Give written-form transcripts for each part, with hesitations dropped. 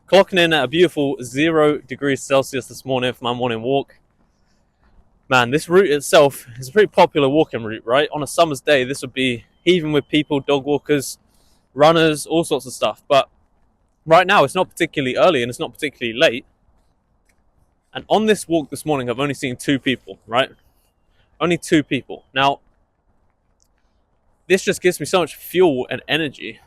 Clocking in at a beautiful 0 degrees Celsius this morning for my morning walk. Man, this route itself is a pretty popular walking route, right? On a summer's day, this would be heaving with people, dog walkers, runners, all sorts of stuff. But right now, it's not particularly early and it's not particularly late. And on this walk this morning, I've only seen 2 people, right? Only 2 people. Now, this just gives me so much fuel and energy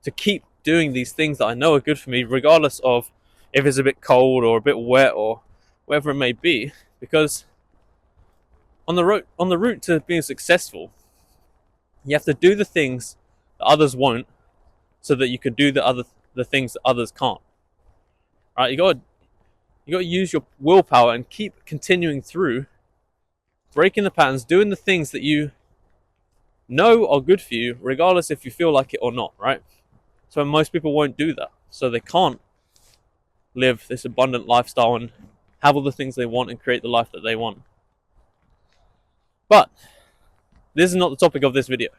to keep doing these things that I know are good for me, regardless of if it's a bit cold or a bit wet or whatever it may be. Because on the route to being successful, you have to do the things that others won't, so that you can do the things that others can't. Right? You got to use your willpower and keep continuing through, breaking the patterns, doing the things that you know are good for you, regardless if you feel like it or not. Right? So most people won't do that, so they can't live this abundant lifestyle and have all the things they want and create the life that they want. But this is not the topic of this video.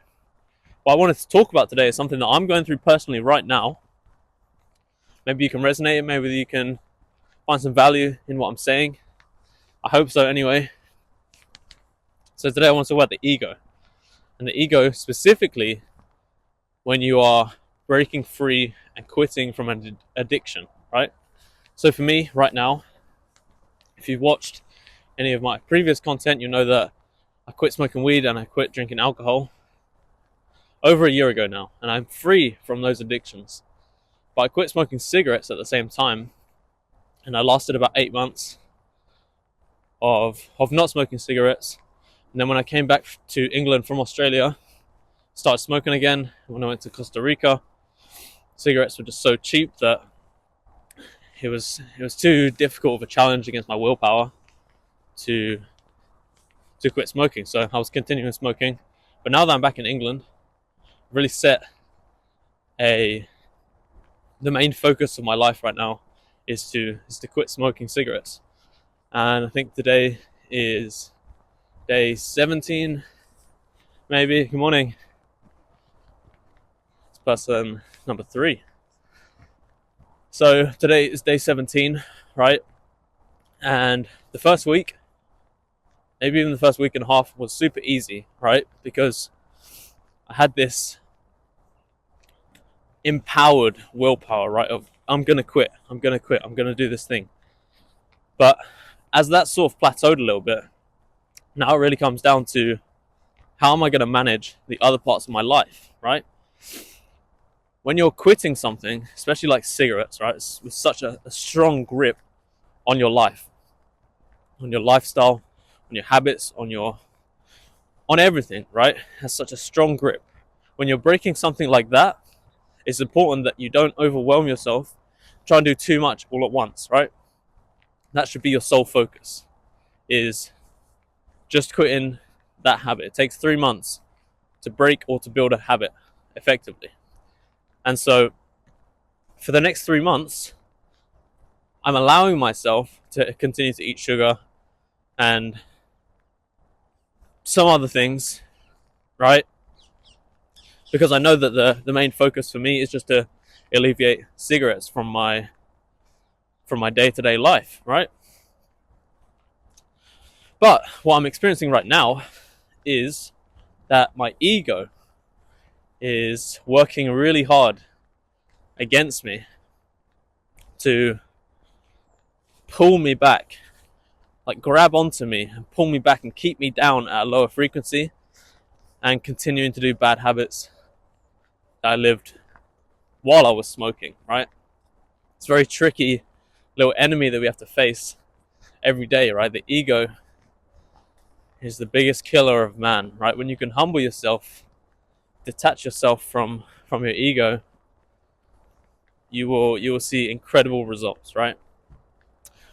What I wanted to talk about today is something that I'm going through personally right now. Maybe you can resonate, maybe you can find some value in what I'm saying. I hope so anyway. So today I want to talk about the ego. And the ego specifically when you are breaking free and quitting from an addiction, right? So for me right now, if you've watched any of my previous content, you know that I quit smoking weed and I quit drinking alcohol over a year ago now, and I'm free from those addictions. But I quit smoking cigarettes at the same time, and I lasted about 8 months of not smoking cigarettes. And then when I came back to England from Australia, started smoking again. When I went to Costa Rica, cigarettes were just so cheap that it was too difficult of a challenge against my willpower to quit smoking. So I was continuing smoking. But now that I'm back in England, I've really set the main focus of my life right now is to quit smoking cigarettes. And I think today is day 17, maybe. Good morning. It's person number 3. So today is day 17, right? And the first week, maybe even the first week and a half, was super easy, right? Because I had this empowered willpower, right? Of I'm gonna quit, I'm gonna do this thing. But as that sort of plateaued a little bit, now it really comes down to how am I gonna manage the other parts of my life, right? When you're quitting something, especially like cigarettes, right, it's with such a strong grip on your life, on your lifestyle, on your habits, on everything, right? It has such a strong grip. When you're breaking something like that, it's important that you don't overwhelm yourself, try and do too much all at once, right? That should be your sole focus, is just quitting that habit. It takes 3 months to break or to build a habit effectively. And so for the next 3 months, I'm allowing myself to continue to eat sugar and some other things, right? Because I know that the main focus for me is just to alleviate cigarettes from my day-to-day life, right? But what I'm experiencing right now is that my ego is working really hard against me to pull me back, like grab onto me and pull me back and keep me down at a lower frequency and continuing to do bad habits that I lived while I was smoking, right? It's a very tricky little enemy that we have to face every day, right? The ego is the biggest killer of man, right? When you can humble yourself, detach yourself from your ego, you will see incredible results, right?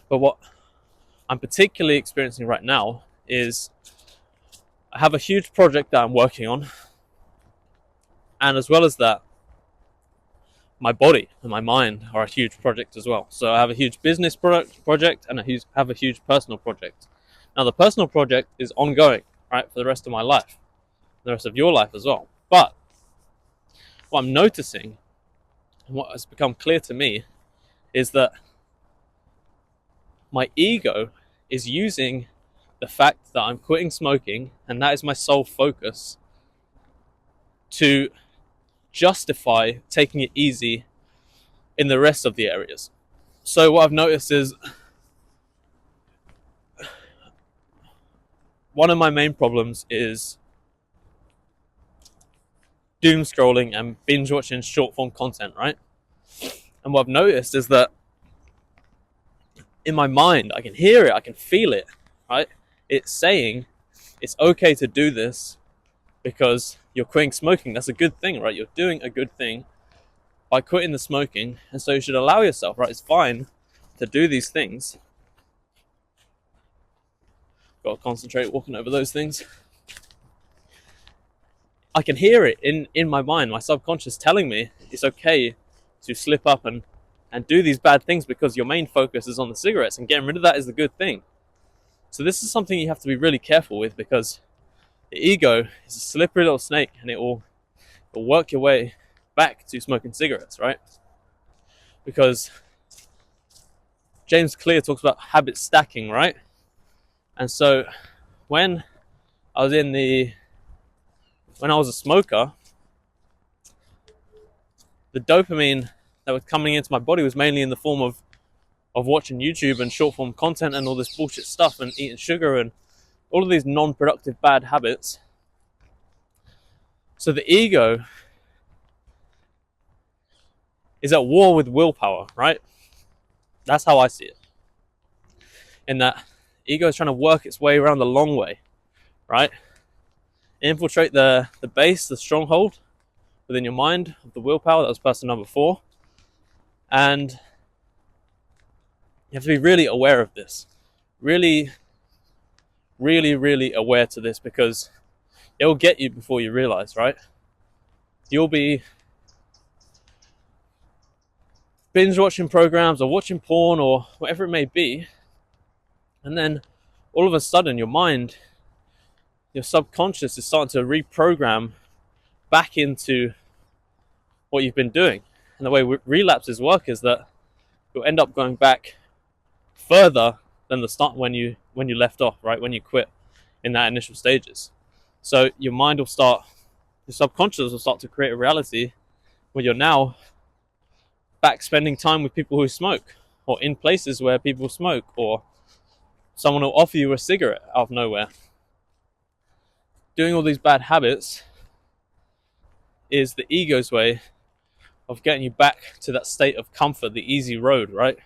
But what I'm particularly experiencing right now is I have a huge project that I'm working on, and as well as that, my body and my mind are a huge project as well. So I have a huge business project and I have a huge personal project. Now the personal project is ongoing, right, for the rest of my life, the rest of your life as well. But what I'm noticing and what has become clear to me is that my ego is using the fact that I'm quitting smoking, and that is my sole focus, to justify taking it easy in the rest of the areas. So what I've noticed is one of my main problems is doom scrolling and binge watching short form content, right? And what I've noticed is that in my mind, I can hear it, I can feel it, right? It's saying it's okay to do this because you're quitting smoking. That's a good thing, right? You're doing a good thing by quitting the smoking, and so you should allow yourself, right? It's fine to do these things. Got to concentrate walking over those things. I can hear it in my mind, my subconscious telling me it's okay to slip up and do these bad things because your main focus is on the cigarettes, and getting rid of that is the good thing. So this is something you have to be really careful with, because the ego is a slippery little snake, and it'll work your way back to smoking cigarettes, right? Because James Clear talks about habit stacking, right? And so when I was a smoker, the dopamine that was coming into my body was mainly in the form of watching YouTube and short form content and all this bullshit stuff, and eating sugar and all of these non-productive bad habits. So the ego is at war with willpower, right? That's how I see it. In that ego is trying to work its way around the long way, right? Infiltrate the base, the stronghold within your mind of the willpower. That was person number 4. And you have to be really aware of this. Really, really, really aware to this, because it will get you before you realize, right? You'll be binge watching programs or watching porn or whatever it may be, and then all of a sudden your mind, your subconscious, is starting to reprogram back into what you've been doing. And the way relapses work is that you'll end up going back further than the start when you left off, right? When you quit in that initial stages. So your subconscious will start to create a reality where you're now back spending time with people who smoke, or in places where people smoke, or someone will offer you a cigarette out of nowhere. Doing all these bad habits is the ego's way of getting you back to that state of comfort, the easy road, right?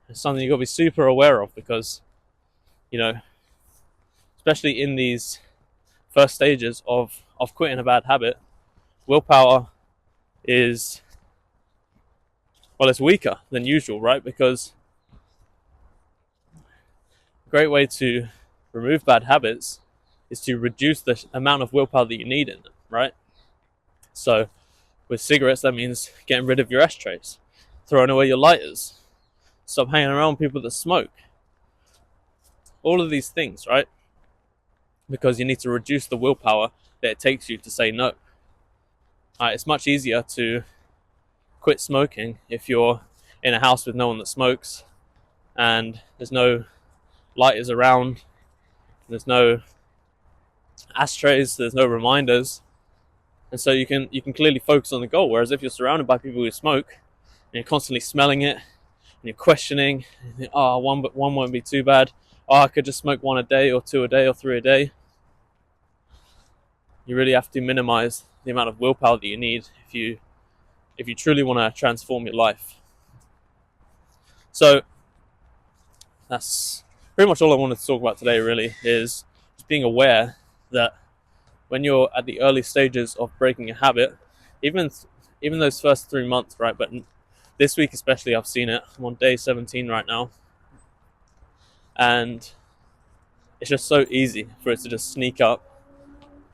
It's something you've got to be super aware of, because, especially in these first stages of quitting a bad habit, willpower is, it's weaker than usual, right? Because a great way to remove bad habits is to reduce the amount of willpower that you need in them, right? So with cigarettes, that means getting rid of your ashtrays, throwing away your lighters, stop hanging around people that smoke. All of these things, right? Because you need to reduce the willpower that it takes you to say no. It's much easier to quit smoking if you're in a house with no one that smokes, and there's no lighters around, there's no ashtrays, there's no reminders, and so you can clearly focus on the goal. Whereas if you're surrounded by people who smoke and you're constantly smelling it and you're questioning, you think, one won't be too bad, I could just smoke 1 a day or 2 a day or 3 a day. You really have to minimize the amount of willpower that you need if you truly want to transform your life. So that's pretty much all I wanted to talk about today, really, is just being aware that when you're at the early stages of breaking a habit, even those first 3 months, right? But this week especially, I've seen it. I'm on day 17 right now, and it's just so easy for it to just sneak up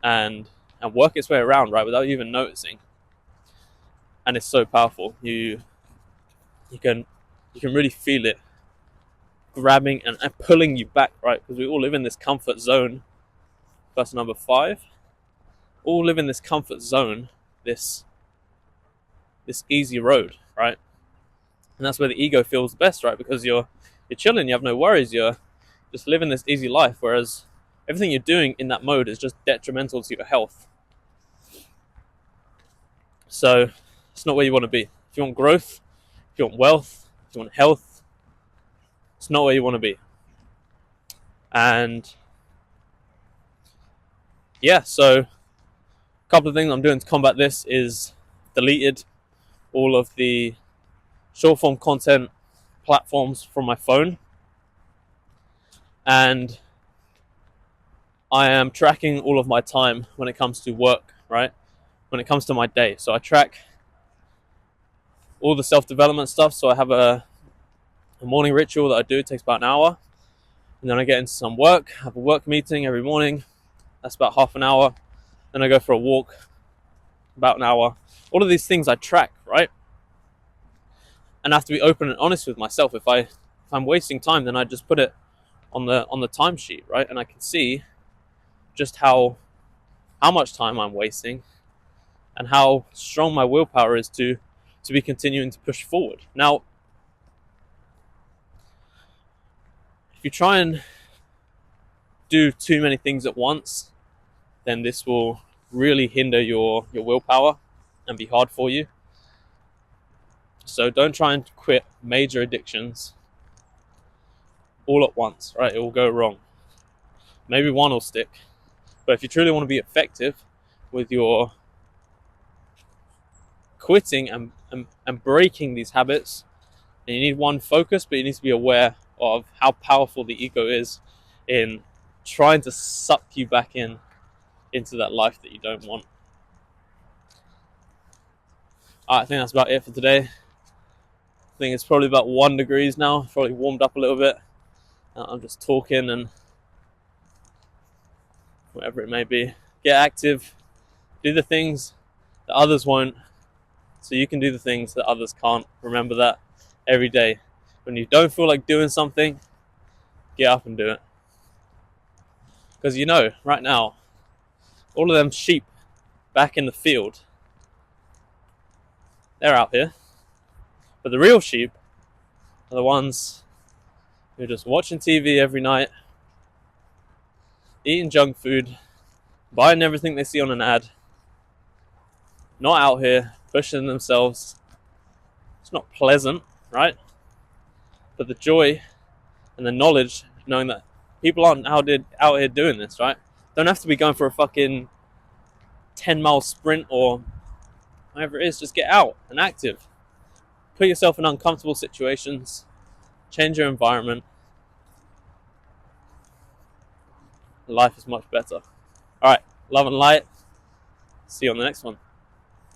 and work its way around, right, without even noticing. And it's so powerful. You can really feel it grabbing and pulling you back, right? Because we all live in this comfort zone. Person number 5, all live in this comfort zone, this easy road, right? And that's where the ego feels best, right? Because you're chilling, you have no worries, you're just living this easy life, whereas everything you're doing in that mode is just detrimental to your health. So it's not where you want to be. If you want growth, if you want wealth, if you want health, it's not where you want to be. And yeah, so a couple of things I'm doing to combat this is deleted all of the short form content platforms from my phone, and I am tracking all of my time when it comes to work, right? When it comes to my day. So I track all the self-development stuff. So I have a morning ritual that I do. It takes about an hour. And then I get into some work, have a work meeting every morning. That's about half an hour. Then I go for a walk, about an hour. All of these things I track, right? And I have to be open and honest with myself. If I'm wasting time, then I just put it on the timesheet, right? And I can see just how much time I'm wasting and how strong my willpower is to be continuing to push forward. Now, if you try and do too many things at once, then this will really hinder your willpower and be hard for you. So don't try and quit major addictions all at once, right? It will go wrong. Maybe one will stick. But if you truly want to be effective with your quitting and breaking these habits, then you need one focus, but you need to be aware of how powerful the ego is in trying to suck you back into that life that you don't want. I think that's about it for today. I think it's probably about 1 degree now. It's probably warmed up a little bit. I'm just talking and whatever it may be. Get active. Do the things that others won't, so you can do the things that others can't. Remember that every day. When you don't feel like doing something, get up and do it. Because right now, all of them sheep back in the field, they're out here. But the real sheep are the ones who are just watching TV every night, eating junk food, buying everything they see on an ad, not out here pushing themselves. It's not pleasant, right? But the joy and the knowledge, knowing that people aren't out here doing this, right? Don't have to be going for a fucking 10-mile sprint or whatever it is. Just get out and active. Put yourself in uncomfortable situations. Change your environment. Life is much better. Alright, love and light. See you on the next one.